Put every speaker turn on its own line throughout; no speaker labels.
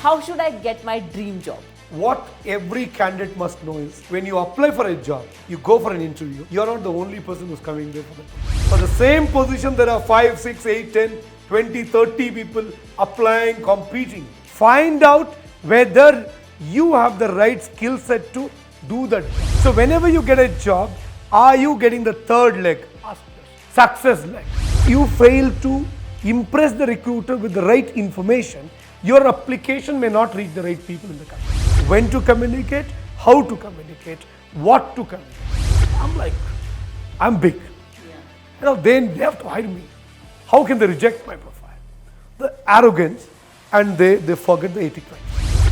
how should I get my dream job?
What every candidate must know is when you apply for a job, you go for an interview, you're not the only person who's coming there for the position. For the same position, there are 5, 6, 8, 10, 20, 30 people applying, competing. Find out whether you have the right skill set to do that. So whenever you get a job, are you getting the third leg? Success leg. You fail to impress the recruiter with the right information, your application may not reach the right people in the country. When to communicate, how to communicate, what to communicate. I'm big. They have to hire me. How can they reject my profile? The arrogance, and they forget the etiquette.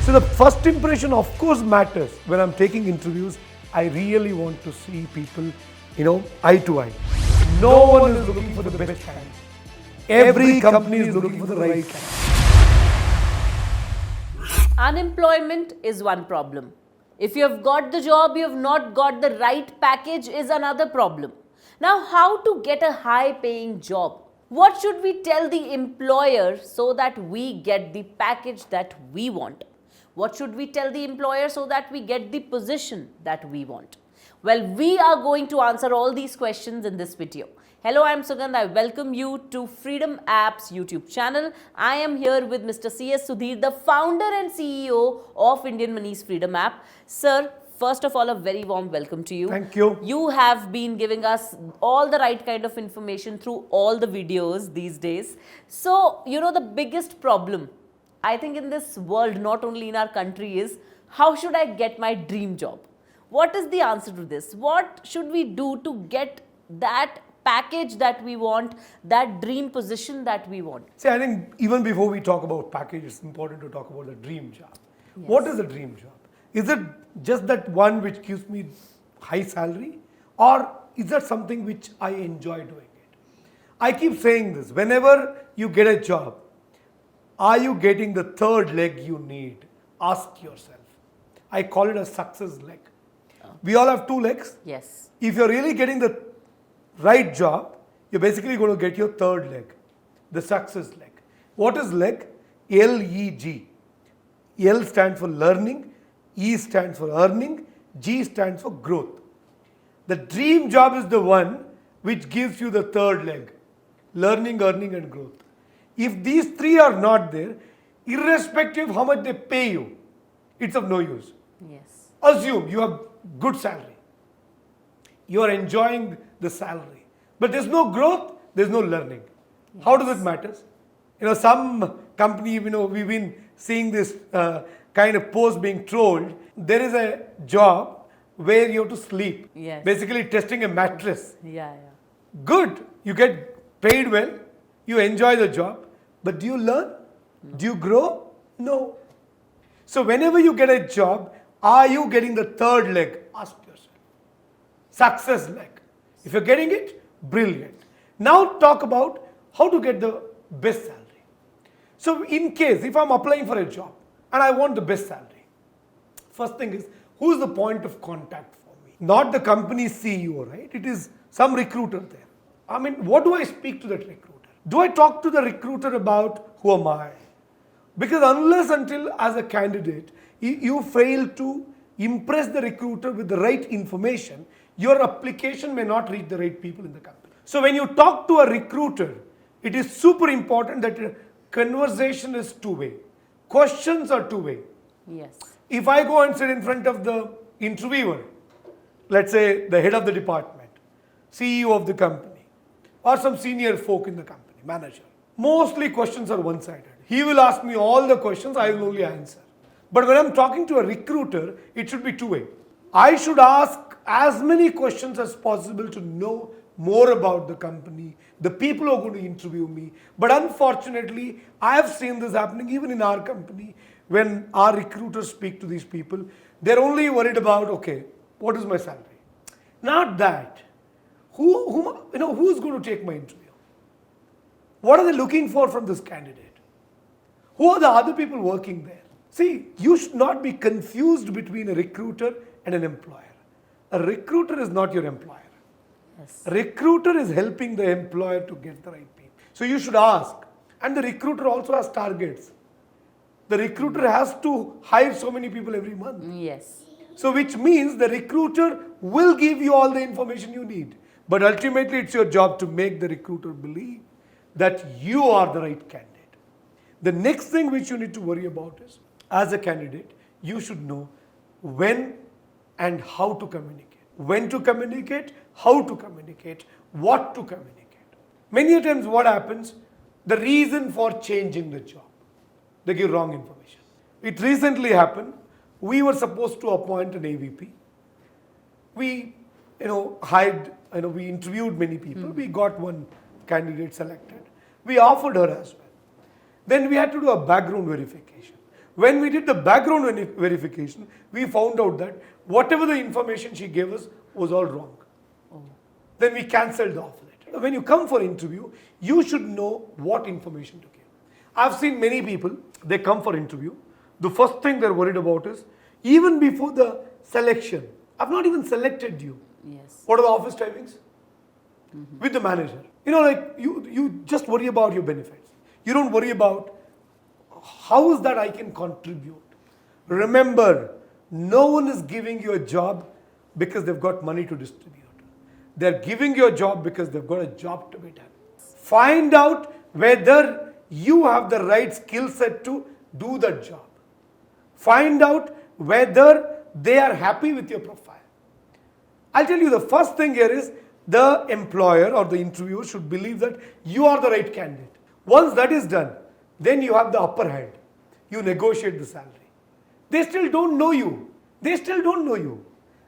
So the first impression of course matters. When I'm taking interviews, I really want to see people, eye to eye. No one is looking for the best candidate. Every company is looking for the right candidate.
Unemployment is one problem. If you have got the job, you have not got the right package is another problem. Now, how to get a high-paying job? What should we tell the employer so that we get the package that we want? What should we tell the employer so that we get the position that we want? Well, we are going to answer all these questions in this video. Hello, I am Sugandh. I welcome you to Freedom App's YouTube channel. I am here with Mr. C.S. Sudheer, the founder and CEO of Indian Money's Freedom App. Sir, first of all, a very warm welcome to you.
Thank you.
You have been giving us all the right kind of information through all the videos these days. So, the biggest problem, I think in this world, not only in our country, is how should I get my dream job? What is the answer to this? What should we do to get that package that we want, that dream position that we want?
See, I think even before we talk about package, it's important to talk about the dream job.
Yes.
What is a dream job? Is it just that one which gives me high salary, or is that something which I enjoy doing it? I keep saying this, whenever you get a job, are you getting the third leg you need? Ask yourself. I call it a success leg. We all have two legs.
Yes.
If you're really getting the right job, you're basically going to get your third leg, the success leg. What is leg? L-E-G. L stands for learning, E stands for earning, G stands for growth. The dream job is the one which gives you the third leg, learning, earning and growth. If these three are not there, irrespective of how much they pay you, it's of no use.
Yes.
Assume you have good salary. You are enjoying the salary. But there's no growth, there's no learning. Yes. How does it matter? Some company, we've been seeing this kind of post being trolled. There is a job where you have to sleep.
Yes.
Basically testing a mattress.
Yeah.
Good. You get paid well. You enjoy the job. But do you learn? No. Do you grow? No. So whenever you get a job, are you getting the third leg? Ask yourself. Success leg. If you're getting it, brilliant. Now talk about how to get the best salary. So in case, if I'm applying for a job and I want the best salary, first thing is, who is the point of contact for me? Not the company CEO, right? It is some recruiter there. What do I speak to that recruiter? Do I talk to the recruiter about who am I? Because unless until as a candidate, you fail to impress the recruiter with the right information, your application may not reach the right people in the company. So when you talk to a recruiter, it is super important that conversation is two-way. Questions are two-way.
Yes.
If I go and sit in front of the interviewer, let's say the head of the department, CEO of the company, or some senior folk in the company, manager, mostly questions are one-sided. He will ask me all the questions, I will only answer. But when I'm talking to a recruiter, it should be two-way. I should ask as many questions as possible to know more about the company, the people who are going to interview me. But unfortunately, I have seen this happening even in our company. When our recruiters speak to these people, they're only worried about, okay, what is my salary? Not that. Who's going to take my interview? What are they looking for from this candidate? Who are the other people working there? See, you should not be confused between a recruiter and an employer. A recruiter is not your employer.
Yes.
A recruiter is helping the employer to get the right people. So you should ask. And the recruiter also has targets. The recruiter has to hire so many people every month.
Yes.
So which means the recruiter will give you all the information you need. But ultimately it's your job to make the recruiter believe that you are the right candidate. The next thing which you need to worry about is, as a candidate, you should know when and how to communicate. When to communicate, how to communicate, what to communicate. Many times what happens, the reason for changing the job, they give wrong information. It recently happened, we were supposed to appoint an AVP. We hired, we interviewed many people, we got one candidate selected. We offered her as well. Then we had to do a background verification. When we did the background verification, we found out that whatever the information she gave us was all wrong. Then we cancelled the offer letter. When you come for interview, you should know what information to give. I've seen many people, they come for interview. The first thing they're worried about is, even before the selection, I've not even selected you.
Yes.
What are the office timings? With the manager. You just worry about your benefits. You don't worry about how is that I can contribute. Remember, no one is giving you a job because they've got money to distribute. They're giving you a job because they've got a job to be done. Find out whether you have the right skill set to do that job. Find out whether they are happy with your profile. I'll tell you, the first thing here is the employer or the interviewer should believe that you are the right candidate. Once that is done, then you have the upper hand. You negotiate the salary. They still don't know you. They still don't know you.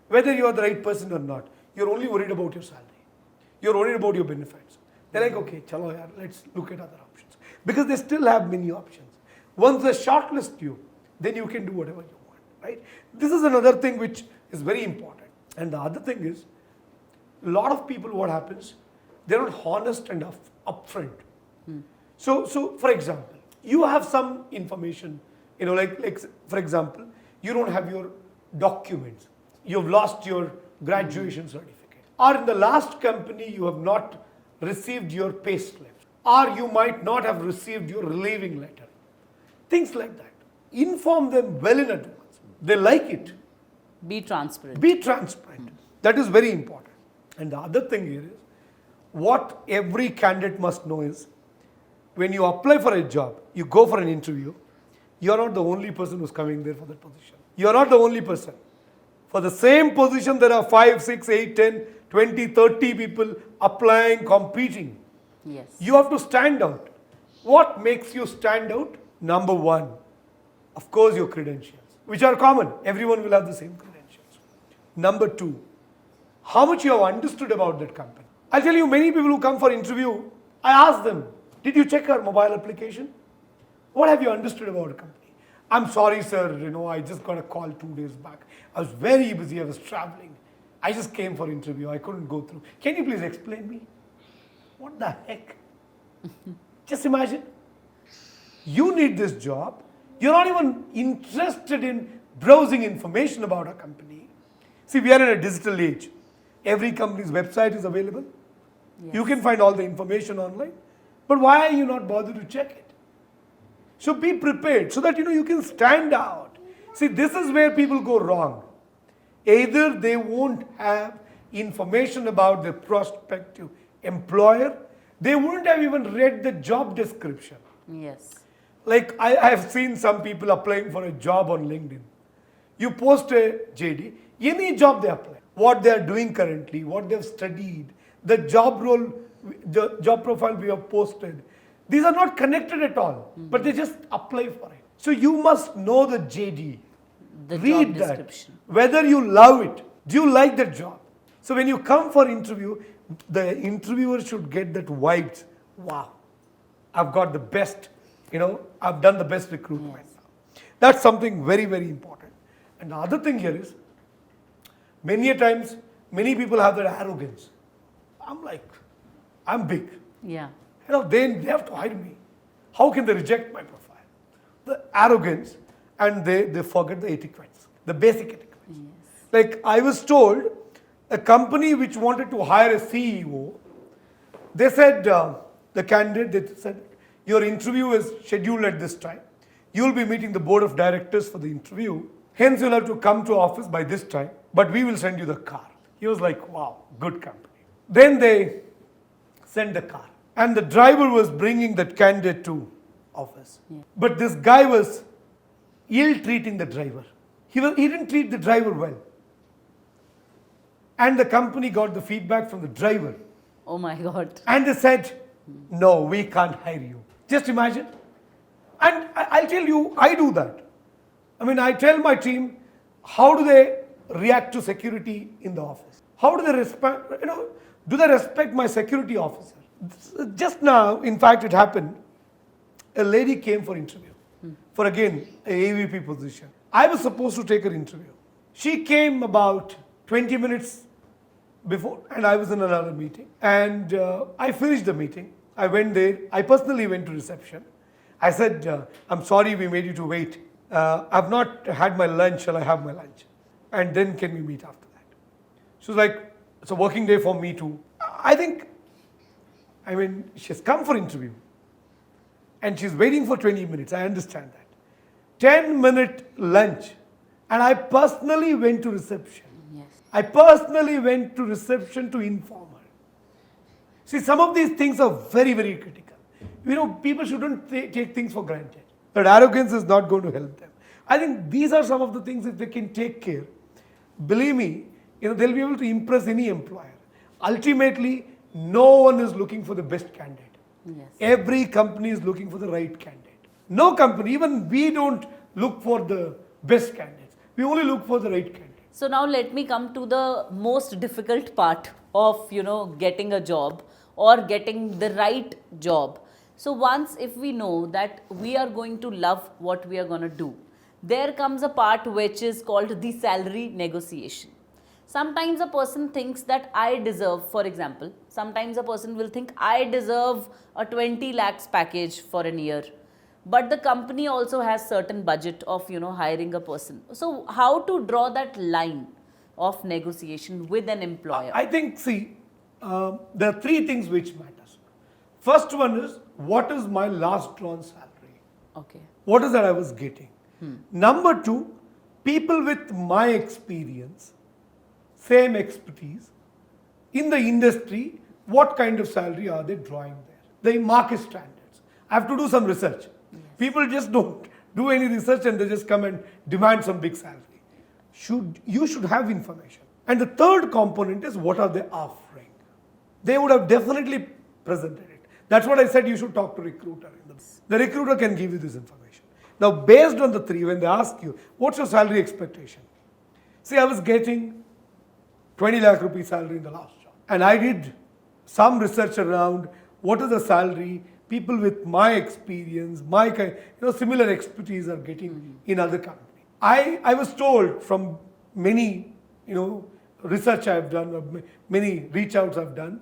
Whether you are the right person or not. You're only worried about your salary. You're worried about your benefits. They're like, okay, chalo yaar, let's look at other options. Because they still have many options. Once they shortlist you, then you can do whatever you want, right? This is another thing which is very important. And the other thing is, a lot of people, what happens, they're not honest and upfront. So for example, you have some information, like for example, you don't have your documents. You've lost your graduation certificate. Or in the last company, you have not received your pay slip. Or you might not have received your relieving letter. Things like that. Inform them well in advance. They like it.
Be transparent.
Be transparent. That is very important. And the other thing here is, what every candidate must know is, when you apply for a job, you go for an interview, you are not the only person who's coming there for that position. You are not the only person. For the same position, there are 5, 6, 8, 10, 20, 30 people applying, competing.
Yes.
You have to stand out. What makes you stand out? Number one, of course, your credentials, which are common. Everyone will have the same credentials. Number two, how much you have understood about that company. I'll tell you, many people who come for interview, I ask them, did you check our mobile application? What have you understood about a company? I'm sorry, sir, I just got a call 2 days back. I was very busy, I was traveling. I just came for interview, I couldn't go through. Can you please explain me? What the heck? Just imagine. You need this job. You're not even interested in browsing information about a company. See, we are in a digital age. Every company's website is available. Yes. You can find all the information online. But why are you not bothered to check it? So be prepared so that you can stand out. See, this is where people go wrong. Either they won't have information about their prospective employer, they wouldn't have even read the job description.
Yes.
Like I have seen some people applying for a job on LinkedIn. You post a JD, any job they apply, what they are doing currently, what they've studied, the job role, the job profile we have posted. These are not connected at all, but they just apply for it. So you must know the JD.
The
Read
job
that.
description.
Whether you love it. Do you like that job? So when you come for interview, the interviewer should get that vibes. Wow, I've got the best, I've done the best recruitment. Yes. That's something very, very important. And the other thing here is, many a times, many people have that arrogance. I'm big.
Yeah.
They have to hire me. How can they reject my profile? The arrogance, and they forget the etiquettes, the basic etiquettes. Yes. Like I was told, a company which wanted to hire a CEO, they said, the candidate, they said, your interview is scheduled at this time. you'll be meeting the board of directors for the interview. Hence, you'll have to come to office by this time, but we will send you the car. He was like, wow, good company. Then they sent the car. And the driver was bringing that candidate to office. But this guy was ill-treating the driver. He didn't treat the driver well. And the company got the feedback from the driver.
Oh my God.
And they said, no, we can't hire you. Just imagine. And I'll tell you, I do that. I mean, I tell my team, how do they react to security in the office? How do they respect, do they respect my security officer? Just now, in fact, it happened. A lady came for interview for again, a AVP position. I was supposed to take her interview. She came about 20 minutes before, and I was in another meeting. And I finished the meeting. I went there. I personally went to reception. I said, I'm sorry we made you to wait. I've not had my lunch. Shall I have my lunch? And then can we meet after that? She was like, it's a working day for me too. I mean, she's come for interview. And she's waiting for 20 minutes. I understand that. 10-minute lunch. And I personally went to reception.
Yes.
I personally went to reception to inform her. See, some of these things are very, very critical. People shouldn't take things for granted. That arrogance is not going to help them. I think these are some of the things if they can take care. Believe me, they'll be able to impress any employer. Ultimately, no one is looking for the best candidate.
Yes.
Every company is looking for the right candidate. No company, even we don't look for the best candidates. We only look for the right candidate.
So now let me come to the most difficult part of, getting a job or getting the right job. So once if we know that we are going to love what we are going to do, there comes a part which is called the salary negotiation. Sometimes a person thinks that I deserve, for example, sometimes a person will think I deserve a 20 lakhs package for a year. But the company also has certain budget of, hiring a person. So how to draw that line of negotiation with an employer?
I think, there are three things which matters. First one is, what is my last drawn salary?
Okay.
What is that I was getting? Number two, people with my experience, same expertise, in the industry, what kind of salary are they drawing there? The market standards. I have to do some research. Yes. People just don't do any research and they just come and demand some big salary. You should have information. And the third component is, what are they offering? They would have definitely presented it. That's what I said, you should talk to recruiter. The recruiter can give you this information. Now, based on the three, when they ask you, what's your salary expectation? See, I was getting 20 lakh rupee salary in the last job. And I did some research around what is the salary people with my experience, my kind, similar expertise are getting in other companies. I was told from many, research I've done, or many reach outs I've done,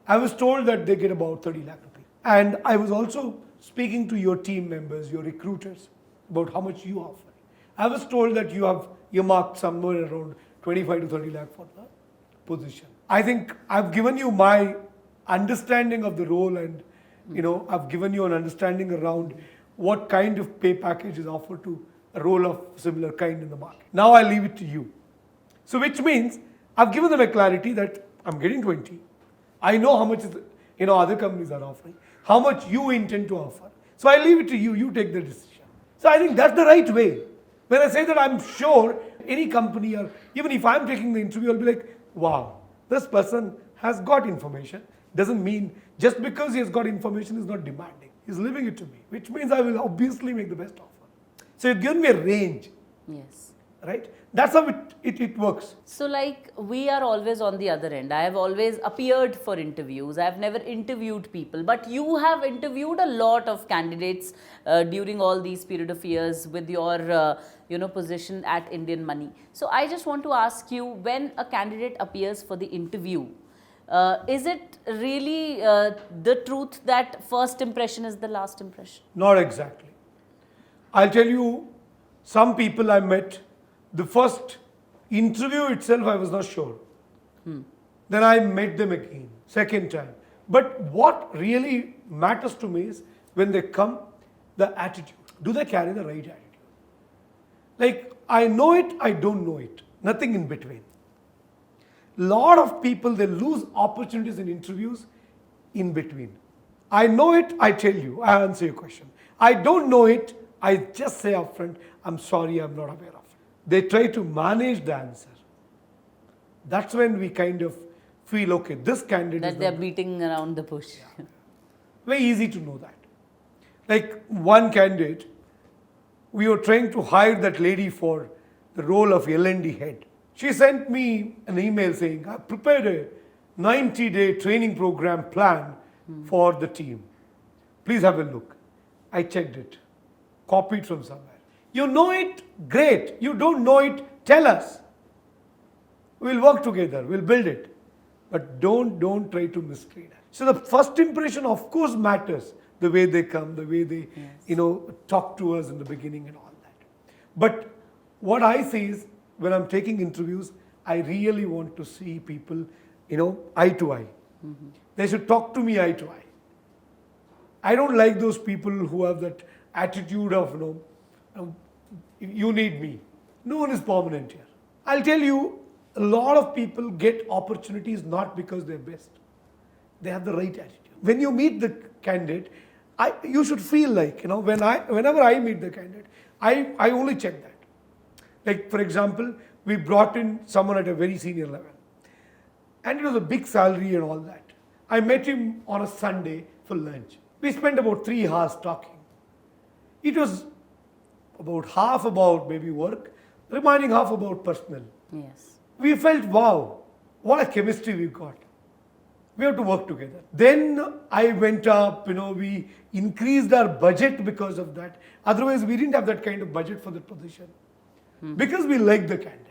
I was told that they get about 30 lakh rupees. And I was also speaking to your team members, your recruiters, about how much you offer. I was told that you have earmarked somewhere around 25 to 30 lakh for the position. I think I've given you my understanding of the role, and I've given you an understanding around what kind of pay package is offered to a role of similar kind in the market. Now I leave it to you. So which means I've given them a clarity that I'm getting 20. I know how much other companies are offering, how much you intend to offer. So I leave it to you, you take the decision. So I think that's the right way. When I say that, I'm sure any company, or even if I'm taking the interview, I'll be like, wow, this person has got information. Doesn't mean just because he has got information is not demanding. He's leaving it to me, which means I will obviously make the best offer. So you've given me a range.
Yes.
Right? That's how it works.
So we are always on the other end. I have always appeared for interviews. I have never interviewed people. But you have interviewed a lot of candidates during all these period of years with your position at Indian Money. So I just want to ask you, when a candidate appears for the interview, is it really the truth that first impression is the last impression?
Not exactly. I'll tell you, some people I met, the first interview itself, I was not sure. Then I met them again, second time. But what really matters to me is when they come, the attitude. Do they carry the right attitude? Like, I know it, I don't know it. Nothing in between. Lot of people, they lose opportunities in interviews in between. I know it, I tell you, I answer your question. I don't know it, I just say upfront, I'm sorry, I'm not aware of it. They try to manage the answer. That's when we kind of feel, okay, this candidate
That
is
they're
not
beating around the bush.
very easy to know that. Like one candidate, we were trying to hire that lady for the role of L&D head. She sent me an email saying, I prepared a 90-day training program plan for the team. Please have a look. I checked it, copied from somewhere. You know it, great. You don't know it, tell us. We'll work together, we'll build it. But don't try to mislead us. So the first impression of course matters. The way they come, the way they, talk to us in the beginning and all that. But what I say is, when I'm taking interviews, I really want to see people, eye to eye. They should talk to me eye to eye. I don't like those people who have that attitude of, you need me. No one is permanent here. I'll tell you, a lot of people get opportunities not because they're best. They have the right attitude. When you meet the candidate, you should feel like, whenever I meet the candidate, I only check that. Like, for example, we brought in someone at a very senior level. And it was a big salary and all that. I met him on a Sunday for lunch. We spent about 3 hours talking. It was about half about maybe work, remaining half about personal.
Yes.
We felt, wow, what a chemistry we've got. We have to work together. Then I went up, we increased our budget because of that. Otherwise, we didn't have that kind of budget for the position. Because we liked the candidate.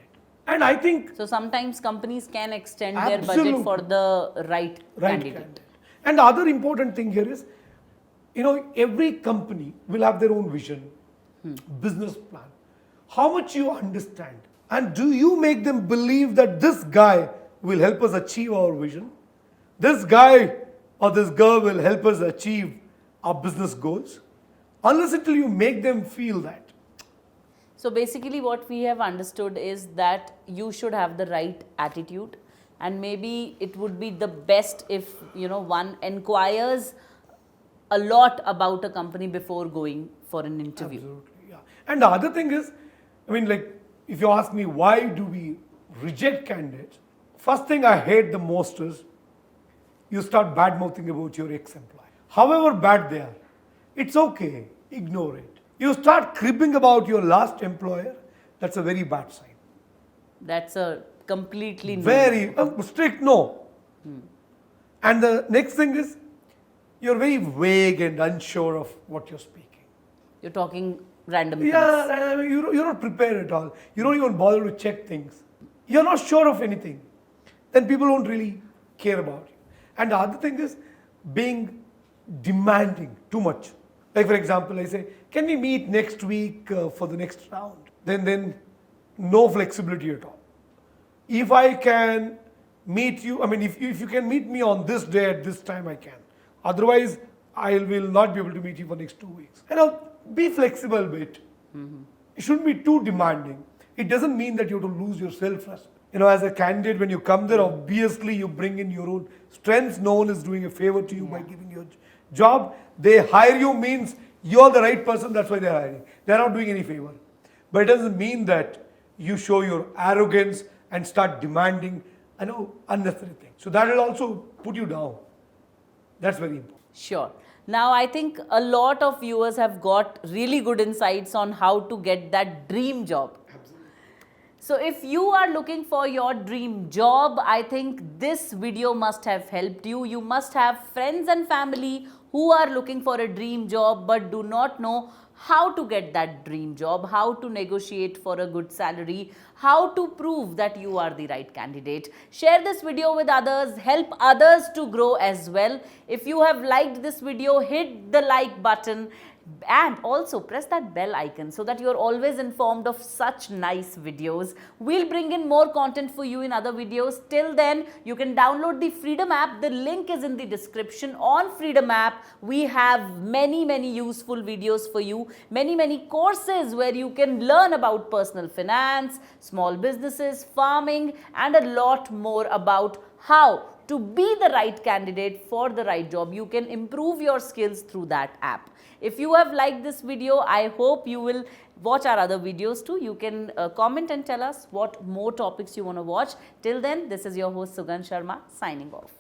And I think...
So sometimes companies can extend
Absolutely.
their budget for the right candidate.
And the other important thing here is, every company will have their own vision, business plan. How much you understand? And do you make them believe that this guy will help us achieve our vision? This guy or this girl will help us achieve our business goals? Unless until you make them feel that.
So basically what we have understood is that you should have the right attitude, and maybe it would be the best if, one inquires a lot about a company before going for an interview.
Absolutely, yeah. And the other thing is, if you ask me why do we reject candidates, first thing I hate the most is you start bad-mouthing about your ex-employee. However bad they are, it's okay, ignore it. You start cribbing about your last employer, that's a very bad sign.
That's a completely no.
Very strict no. And the next thing is, you're very vague and unsure of what you're speaking.
You're talking random things.
Yeah, you're not prepared at all. You don't even bother to check things. You're not sure of anything. Then people don't really care about you. And the other thing is being demanding too much. Like for example, I say, can we meet next week for the next round? Then no flexibility at all. If I can meet you, if you can meet me on this day at this time, I can. Otherwise, I will not be able to meet you for next 2 weeks. Be flexible a bit. It shouldn't be too demanding. It doesn't mean that you have to lose your self-respect. As a candidate, when you come there, obviously you bring in your own strengths. No one is doing a favor to you by giving you a job. They hire you means you're the right person, that's why they're hiring. They're not doing any favor. But it doesn't mean that you show your arrogance and start demanding unnecessary things. So that will also put you down. That's very important.
Sure. Now, I think a lot of viewers have got really good insights on how to get that dream job.
Absolutely.
So, if you are looking for your dream job, I think this video must have helped you. You must have friends and family who are looking for a dream job but do not know how to get that dream job, how to negotiate for a good salary, how to prove that you are the right candidate. Share this video with others, help others to grow as well. If you have liked this video, hit the like button. And also press that bell icon so that you're always informed of such nice videos. We'll bring in more content for you in other videos. Till then, you can download the Freedom app. The link is in the description. On Freedom app, we have many useful videos for you, many courses where you can learn about personal finance, small businesses, farming, and a lot more about how to be the right candidate for the right job. You can improve your skills through that app. If you have liked this video, I hope you will watch our other videos too. You can comment and tell us what more topics you want to watch. Till then, this is your host Sugandh Sharma signing off.